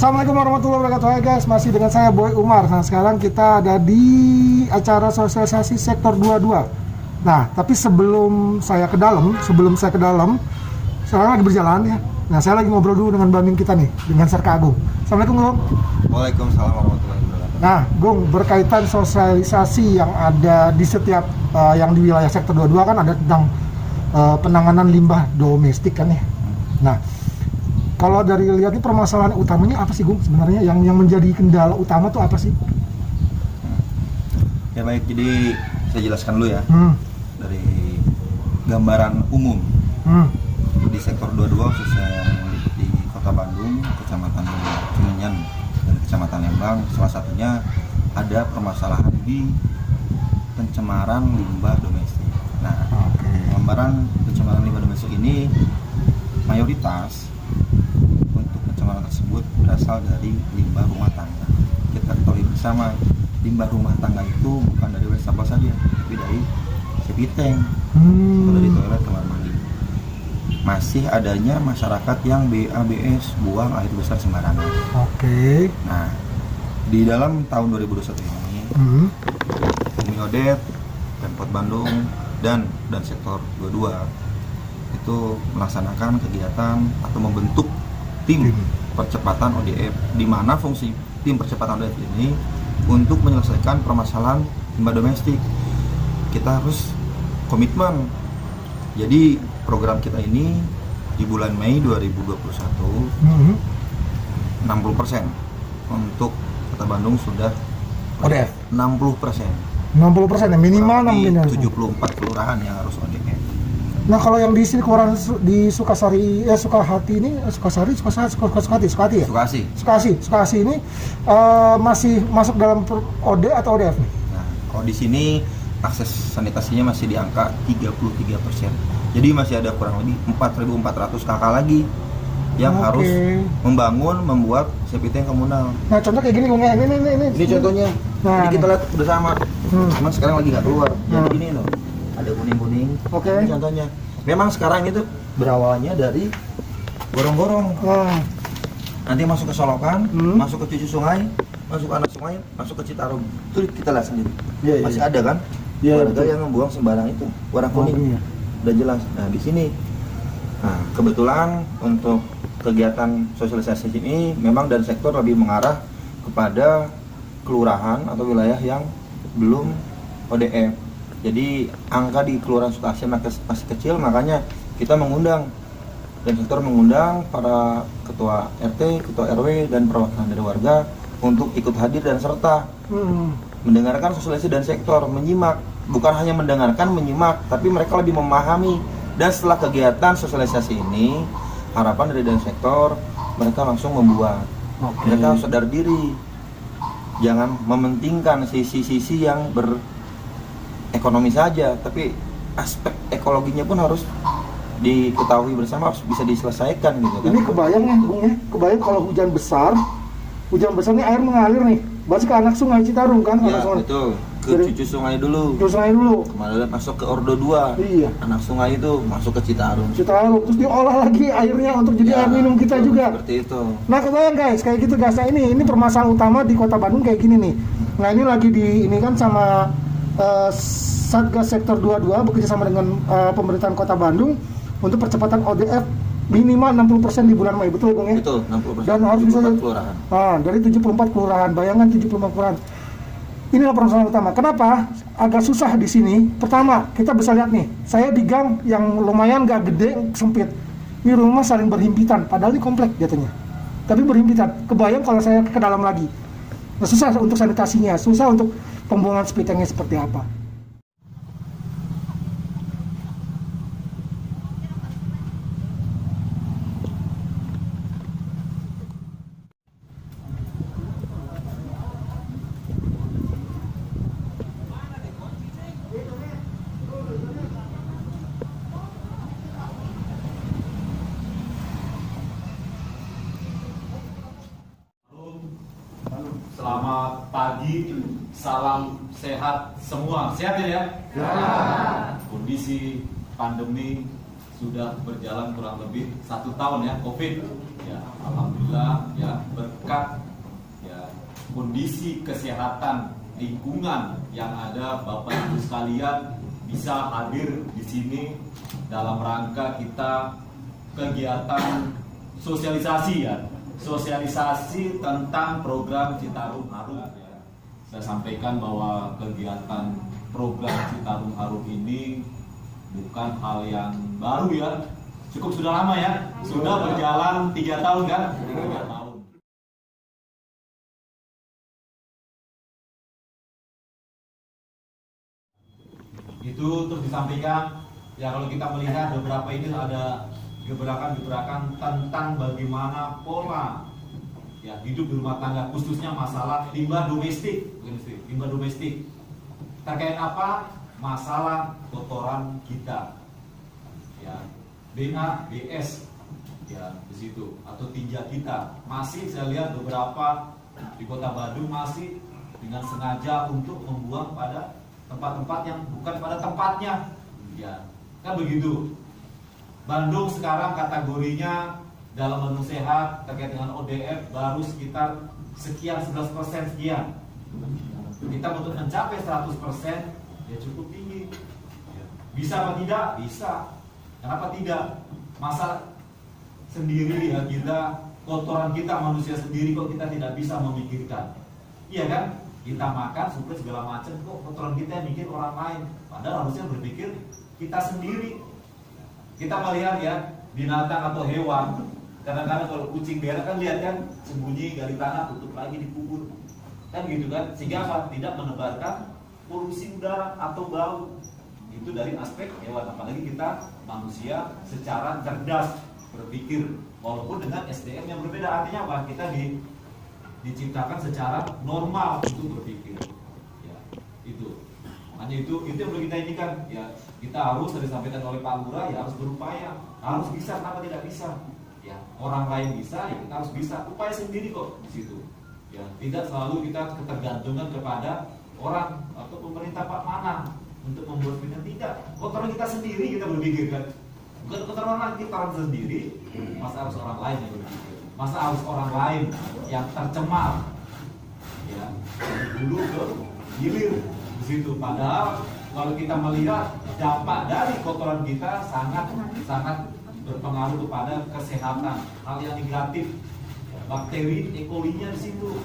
Assalamualaikum warahmatullahi wabarakatuh. Hai guys, masih dengan saya Boy Umar. Nah, sekarang kita ada di acara sosialisasi sektor 22. Nah, tapi sebelum saya ke dalam, sekarang lagi berjalan ya. Nah, saya lagi ngobrol dulu dengan Baming kita nih, dengan Serka Agung. Assalamualaikum, Gung. Waalaikumsalam warahmatullahi wabarakatuh. Nah, Gung, berkaitan sosialisasi yang ada di setiap yang di wilayah sektor 22 kan ada tentang penanganan limbah domestik kan ya. Nah, kalau dari lihat ini permasalahan utamanya apa sih, Gung? Sebenarnya yang menjadi kendala utama tuh apa sih? Ya baik, jadi saya jelaskan dulu ya. Dari gambaran umum. Di sektor 22 khususnya yang di Kota Bandung, Kecamatan Cimenyan dan Kecamatan Lembang, salah satunya ada permasalahan di pencemaran limbah domestik. Nah, gambaran pencemaran limbah domestik ini mayoritas untuk pencemaran tersebut berasal dari limbah rumah tangga. Kita ketahui bersama, limbah rumah tangga itu bukan dari wastafel saja, tapi dari sepiteng atau dari toilet kamar mandi. Masih adanya masyarakat yang BABS, buang air besar sembarangan. Nah, di dalam tahun 2021 ini, Bumi Odet, Pemkot Bandung dan sektor 22 itu melaksanakan kegiatan atau membentuk tim percepatan ODF, di mana fungsi tim percepatan ODF ini untuk menyelesaikan permasalahan limbah domestik. Kita harus komitmen. Jadi program kita ini di bulan Mei 2021 60% untuk Kota Bandung sudah ODF 60%. 60% ya, minimal 74 kelurahan yang harus ODF. Nah, kalau yang di sini kelurahan di Sukasari, Sukahati ini, Sukasari ya? Sukasi ini masih masuk dalam OD atau ODF nih? Nah, kalau di sini akses sanitasinya masih di angka 33%. Jadi masih ada kurang lebih 4.400 kakak lagi yang harus membuat septic komunal. Nah, contoh kayak gini, Gung, ini contohnya. Nah, ini kita lihat bersama. Cuman sekarang lagi nggak keluar. Jadi ini loh, ada kuning-kuning. Ini contohnya. Memang sekarang itu berawalnya dari gorong-gorong. Nanti masuk ke Solokan, masuk ke cucu sungai, masuk ke anak sungai, masuk ke Citarum. Itu kita lihat sendiri. Masih ada kan? Warga yang membuang sembarang itu warna kuning. Udah jelas. Nah, di sini, nah kebetulan untuk kegiatan sosialisasi ini memang dari sektor lebih mengarah kepada kelurahan atau wilayah yang belum ODF. Jadi angka di kelurahan Sukasi masih kecil, makanya kita mengundang dan sektor mengundang para ketua RT, ketua RW dan perwakilan dari warga untuk ikut hadir dan serta mendengarkan sosialisasi dan sektor, menyimak. Bukan hanya mendengarkan, menyimak, tapi mereka lebih memahami. Dan setelah kegiatan sosialisasi ini, harapan dari dan sektor, mereka langsung membuat. Mereka harus sadar diri, jangan mementingkan sisi-sisi yang berekonomi saja, tapi aspek ekologinya pun harus diketahui bersama, harus bisa diselesaikan gitu kan. Ini kebayang ya, Bung ya, kebayang kalau hujan besar ini air mengalir nih, berarti ke anak sungai Citarum kan? Ya, betul. Ke cucu sungai dulu. Kemarin masuk ke Ordo 2. Iya. Anak sungai itu masuk ke Citarum. Terus diolah lagi airnya untuk jadi air minum kita juga. Seperti itu. Nah, kebayang guys, kayak gitu guys. Nah, ini permasalahan utama di Kota Bandung kayak gini nih. Nah, ini lagi ini kan sama Satgas Sektor 22 bekerja sama dengan pemerintahan Kota Bandung untuk percepatan ODF minimal 60% di bulan Mei, betul Bung ya? Betul, 60%. Dan harus bisa kelurahan. Dari 74 kelurahan. Bayangkan 74 kelurahan. Inilah permasalahan utama. Kenapa agak susah di sini? Pertama, kita bisa lihat nih, saya di gang yang lumayan gak gede, sempit. Ini rumah saling berhimpitan, padahal ini komplek jatuhnya. Tapi berhimpitan. Kebayang kalau saya ke dalam lagi. Nah, susah untuk sanitasinya, susah untuk pembuangan sepitengnya seperti apa. Selamat pagi, salam sehat semua. Sehat ya? Ya. Kondisi pandemi sudah berjalan kurang lebih 1 tahun ya, COVID. ya alhamdulillah ya berkat ya kondisi kesehatan lingkungan yang ada, Bapak Ibu sekalian bisa hadir di sini dalam rangka kita kegiatan sosialisasi ya, sosialisasi tentang program Citarum Harum ya. Saya sampaikan bahwa kegiatan program Citarum Harum ini bukan hal yang baru ya, cukup sudah lama ya, sudah berjalan 3 tahun kan, 3 tahun. Itu terus disampaikan ya, kalau kita melihat beberapa ini ada gebrakan-gebrakan tentang bagaimana pola ya hidup di rumah tangga, khususnya masalah limbah domestik, limbah domestik. Terkait apa? Masalah kotoran kita. Ya, BABS ya di situ atau tinja kita. Masih saya lihat beberapa di Kota Bandung masih dengan sengaja untuk membuang pada tempat-tempat yang bukan pada tempatnya. Ya, kan begitu. Bandung sekarang kategorinya dalam menu sehat terkait dengan ODF baru sekitar sekian 11% sekian. Kita untuk mencapai 100% ya cukup tinggi. Bisa apa tidak? Bisa. Kenapa tidak? Masa sendiri ya kita, kotoran kita manusia sendiri kok kita tidak bisa memikirkan. Iya kan? Kita makan supaya segala macam kok kotoran kita yang mikir orang lain. Padahal harusnya berpikir kita sendiri. Kita melihat ya binatang atau hewan, kadang-kadang kalau kucing berak kan lihat kan sembunyi gali tanah tutup lagi dikubur, kan gitu kan, sehingga apa? Tidak menebarkan polusi udara atau bau. Itu dari aspek hewan. Apalagi kita manusia secara cerdas berpikir walaupun dengan SDM yang berbeda. Artinya apa? Kita diciptakan secara normal untuk berpikir ya, itu makanya itu yang perlu kita indikan ya. Kita harus, tadi disampaikan oleh Pak Lurah ya, harus berupaya, harus bisa. Kenapa tidak bisa ya? Orang lain bisa ya, kita harus bisa. Upaya sendiri kok di situ ya, tidak selalu kita ketergantungan kepada orang atau pemerintah Pak mana untuk membuat pilihan. Tidak, kotoran kita sendiri kita berpikir kan, bukan kotoran orang lain, kita orang sendiri. Masa harus orang lain yang berpikir? Masa harus orang lain yang tercemar ya, dari hulu ke hilir di situ. Padahal kalau kita melihat dampak dari kotoran kita sangat berpengaruh kepada kesehatan, hal yang negatif. Bakteri E. coli-nya di situ.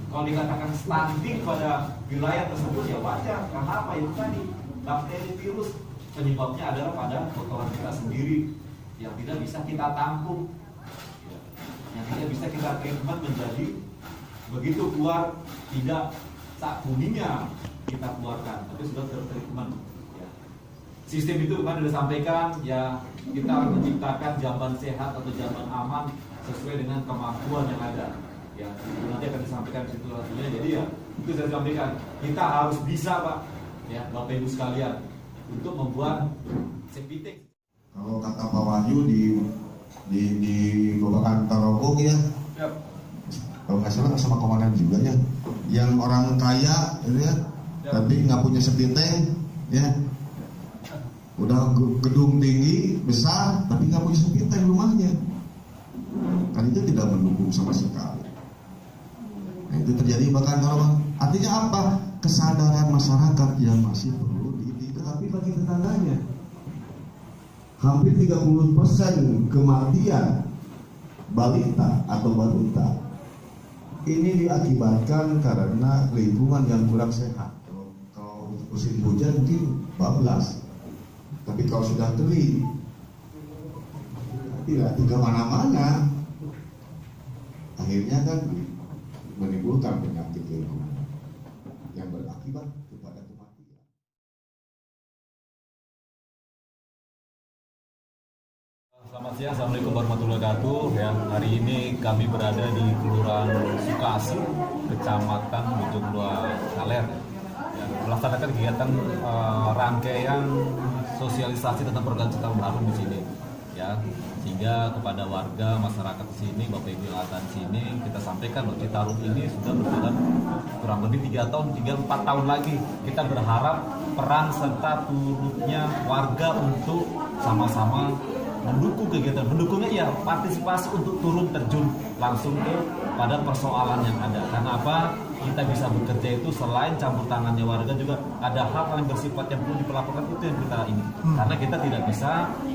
Kalau dikatakan stunting pada wilayah tersebut ya wajar, karena apa? Itu tadi bakteri virus penyebabnya adalah pada kotoran kita sendiri yang tidak bisa kita tampung, yang tidak bisa kita treatment menjadi begitu keluar tidak sak kuningnya kita keluarkan, tapi sudah tertreatment ya. Sistem itu kan sudah disampaikan ya, kita harus menciptakan jamban sehat atau jamban aman sesuai dengan kemampuan yang ada ya. Nanti akan disampaikan di situ hasilnya. Jadi ya itu saya sampaikan, kita harus bisa Pak ya, Bapak Ibu sekalian, untuk membuat sepitik. Kalau kata Pak Wahyu di Babakan Tarogong ya, Yep. kalau nggak salah sama komandan juga ya, yang orang kaya ya, Yep. tapi nggak punya sepiteng ya, udah gedung tinggi besar tapi nggak punya sepiteng rumahnya, kan itu tidak mendukung sama sekali. Nah, itu terjadi bahkan Tarogong. Artinya apa? Kesadaran masyarakat yang masih perlu tapi bagi tetangganya. Hampir 30% kematian balita atau balita ini diakibatkan karena lingkungan yang kurang sehat. Kalau musim hujan mungkin bablas, tapi kalau sudah kering tidak mana-mana, akhirnya kan menimbulkan penyakit lingkungan yang berakibat kepada kematian. Selamat siang, Assalamualaikum warahmatullahi wabarakatuh. Ya, hari ini kami berada di Kelurahan Sukasih, Kecamatan Bojongloa Kaler. Ya, melaksanakan kegiatan rangkaian sosialisasi tentang program Citarum Harum di sini. Ya, sehingga kepada warga masyarakat di sini, Bapak Ibu yang ada di sini, kita sampaikan bahwa Citarum ini sudah berjalan kurang lebih 3 tahun, 3-4 tahun lagi. Kita berharap peran serta turutnya warga untuk sama-sama mendukung kegiatan, mendukungnya ya partisipasi untuk turun terjun langsung ke pada persoalan yang ada. Karena apa? Kita bisa bekerja itu selain campur tangannya warga juga ada hal-hal yang bersifat yang perlu diperlakukan, itu yang kita ini. Karena kita tidak bisa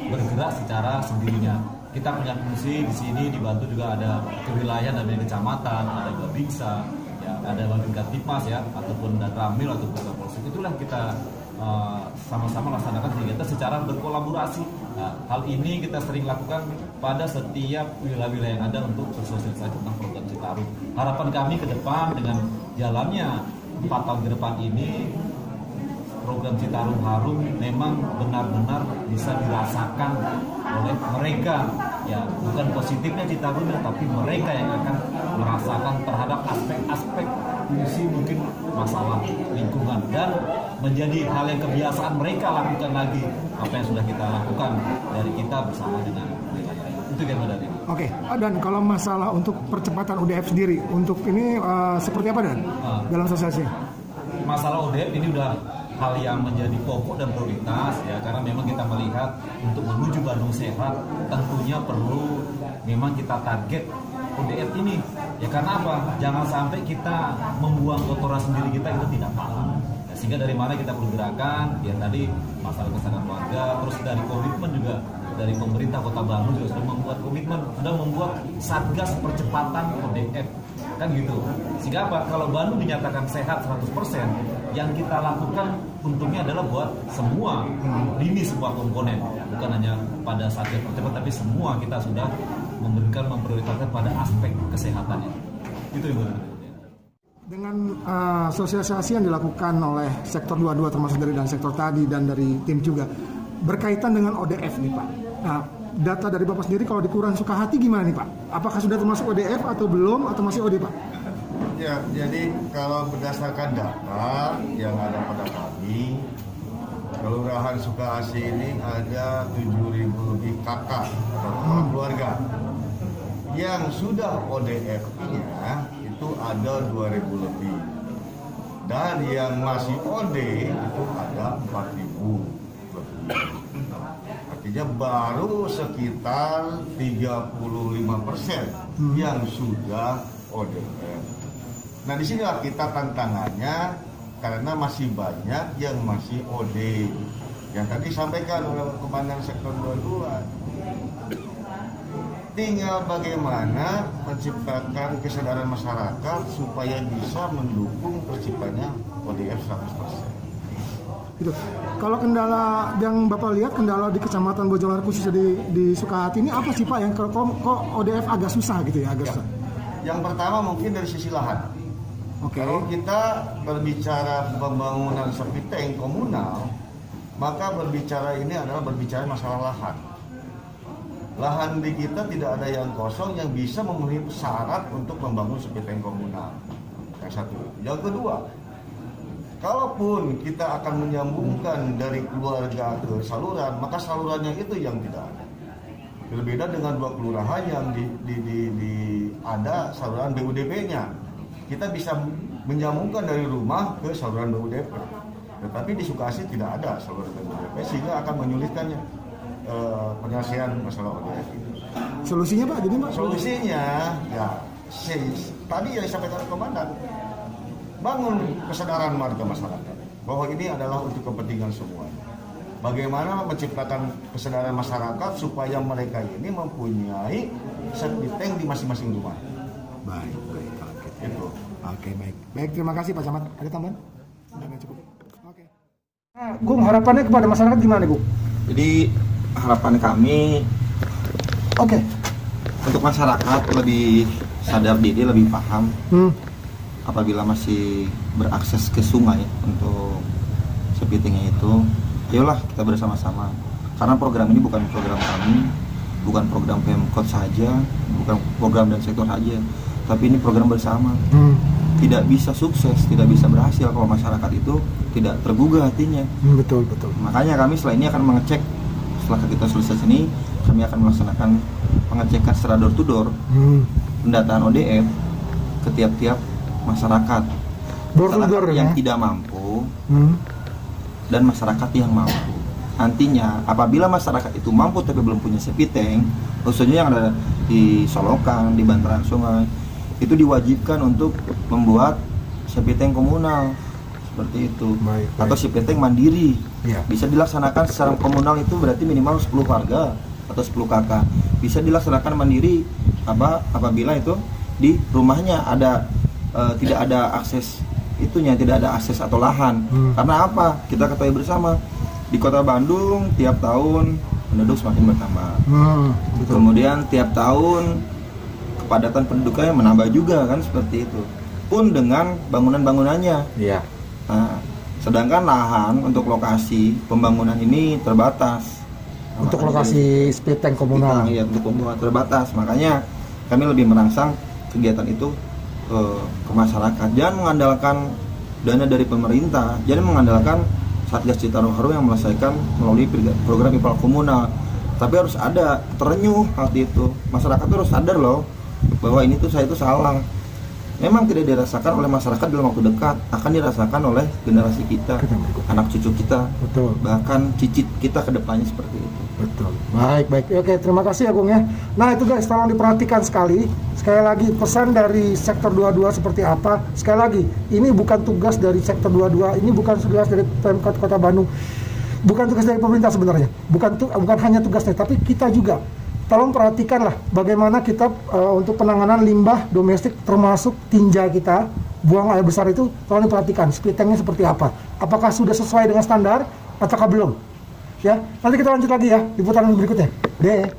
bergerak secara sendirinya. Kita punya fungsi di sini, dibantu juga ada kewilayahan dari kecamatan, ada Babinsa, ya, ada Babinka Tipmas ya, ataupun Ramil ataupun Kapolsek. Itulah kita sama-sama laksanakan kegiatan secara berkolaborasi. Nah, hal ini kita sering lakukan pada setiap wilayah-wilayah yang ada untuk bersosialisasi tentang program Citarum. Harapan kami ke depan dengan jalannya 4 tahun ke depan ini, program Citarum Harum memang benar-benar bisa dirasakan oleh mereka, ya bukan positifnya Citarum, tapi mereka yang akan merasakan terhadap aspek-aspek fungsi mungkin masalah lingkungan, dan menjadi hal yang kebiasaan mereka lakukan lagi apa yang sudah kita lakukan dari kita bersama dengan mereka. Itu yang dari. Oke, dan kalau masalah untuk percepatan UDF sendiri, untuk ini seperti apa Dan dalam sosialisasi? Masalah UDF ini udah hal yang menjadi pokok dan prioritas ya, karena memang kita melihat untuk menuju Bandung sehat tentunya perlu memang kita target UDF ini ya, karena apa? Jangan sampai kita membuang kotoran sendiri kita, itu tidak mau. Ya, sehingga dari mana kita perlu gerakan ya, tadi masalah kesadaran warga, terus dari komitmen juga dari pemerintah Kota Bandung juga sudah membuat komitmen, sudah membuat satgas percepatan UDF kan gitu. Sehingga apa? Kalau Bandung dinyatakan sehat 100%, yang kita lakukan untungnya adalah buat semua lini sebuah komponen, bukan hanya pada satgas percepatan, tapi semua kita sudah memberikan memprioritaskan pada aspek kesehatannya. Itu yang benar. Dengan sosialisasi yang dilakukan oleh sektor 22 termasuk dari dan sektor tadi dan dari tim juga berkaitan dengan ODF nih Pak. Nah, data dari Bapak sendiri kalau di Kelurahan Sukahati gimana nih Pak? Apakah sudah termasuk ODF atau belum, atau masih OD Pak? Ya, jadi kalau berdasarkan data yang ada pada kami, Kelurahan Sukahati ini ada 7.000 lebih kakak atau kepala keluarga. Yang sudah ODF-nya itu ada 2.000 lebih. Dan yang masih OD itu ada 4.000 lebih. Artinya baru sekitar 35% yang sudah ODF. Nah, disinilah kita tantangannya, karena masih banyak yang masih OD. Yang tadi sampaikan oleh Komandan Sektor 22. Tinggal bagaimana menciptakan kesadaran masyarakat supaya bisa mendukung terciptanya ODF 100%. Gitu. Kalau kendala yang Bapak lihat, kendala di Kecamatan Bojonglar khususnya di Sukahati ini apa sih Pak, yang kok ODF agak susah gitu ya, agak susah? Yang pertama mungkin dari sisi lahan. Kalau kita berbicara pembangunan sepi tank komunal, maka berbicara ini adalah berbicara masalah lahan. Lahan di kita tidak ada yang kosong yang bisa memenuhi syarat untuk membangun sepi tank komunal. Yang satu. Yang kedua, kalaupun kita akan menyambungkan dari keluarga ke saluran, maka salurannya itu yang tidak ada. Berbeda dengan 2 kelurahan yang ada saluran BUDP-nya. Kita bisa menyambungkan dari rumah ke saluran BUDP. Tetapi di Sukahati tidak ada saluran BUDP, sehingga akan menyulitkannya penyelesaian masalah ODF ini. Solusinya Pak, jadi Pak? Solusinya ya tadi yang disampaikan Komandan, bangun kesadaran warga masyarakat bahwa ini adalah untuk kepentingan semua. Bagaimana menciptakan kesadaran masyarakat supaya mereka ini mempunyai septic tank di masing-masing rumah. Baik. Itu. Oke, baik. Terima kasih Pak Camat. Ada tambahan? Sudah cukup. Oke. Nah, Gung, harapannya kepada masyarakat gimana, Gung? Jadi harapan kami untuk masyarakat lebih sadar diri, lebih paham apabila masih berakses ke sungai untuk sepitingnya itu, ayolah kita bersama-sama, karena program ini bukan program kami, bukan program Pemkot saja, bukan program dan sektor saja, tapi ini program bersama. Tidak bisa sukses, tidak bisa berhasil kalau masyarakat itu tidak tergugah hatinya. Betul. Makanya kami setelah ini akan mengecek, setelah kita selesai ini, kami akan melaksanakan pengecekan secara door to door, pendataan ODF ke tiap-tiap masyarakat, door to door yang tidak mampu dan masyarakat yang mampu. nantinya apabila masyarakat itu mampu tapi belum punya septic tank, khususnya yang ada di Solokan, di bantaran sungai, itu diwajibkan untuk membuat septic tank komunal seperti itu. Baik. Atau septic tank mandiri. Ya. Bisa dilaksanakan secara komunal, itu berarti minimal 10 warga atau 10 kakak. Bisa dilaksanakan mandiri apabila itu di rumahnya ada tidak ada akses itunya, tidak ada akses atau lahan. Karena apa? Kita ketahui bersama di Kota Bandung tiap tahun penduduk semakin bertambah. Betul. Kemudian tiap tahun kepadatan penduduknya menambah juga kan, seperti itu. Pun dengan bangunan-bangunannya. Iya. Nah, sedangkan lahan untuk lokasi pembangunan ini terbatas. Nah, Untuk makanya lokasi speed tank komunal. iya, untuk pembangunan terbatas. Makanya kami lebih merangsang kegiatan itu ke masyarakat. Jangan mengandalkan dana dari pemerintah, jangan mengandalkan Satgas Citarum Harum yang menyelesaikan melalui program IPAL komunal. Tapi harus ada terenyuh hati itu. Masyarakat itu harus sadar loh bahwa ini tuh saya itu salah. Memang tidak dirasakan oleh masyarakat dalam waktu dekat, akan dirasakan oleh generasi kita, anak cucu kita, Betul. bahkan cicit kita ke depannya seperti itu. Betul. Baik. Oke, terima kasih Agung ya. Nah, itu guys, tolong diperhatikan sekali. Sekali lagi, pesan dari sektor 22 seperti apa? Sekali lagi, ini bukan tugas dari sektor 22, ini bukan tugas dari Pemkot Kota Bandung. Bukan tugas dari pemerintah sebenarnya. Bukan hanya tugasnya, tapi kita juga. Tolong perhatikanlah bagaimana kita untuk penanganan limbah domestik termasuk tinja kita, buang air besar itu, tolong diperhatikan speed tanknya seperti apa. Apakah sudah sesuai dengan standar ataukah belum? Ya, nanti kita lanjut lagi ya di putaran berikutnya. Deh.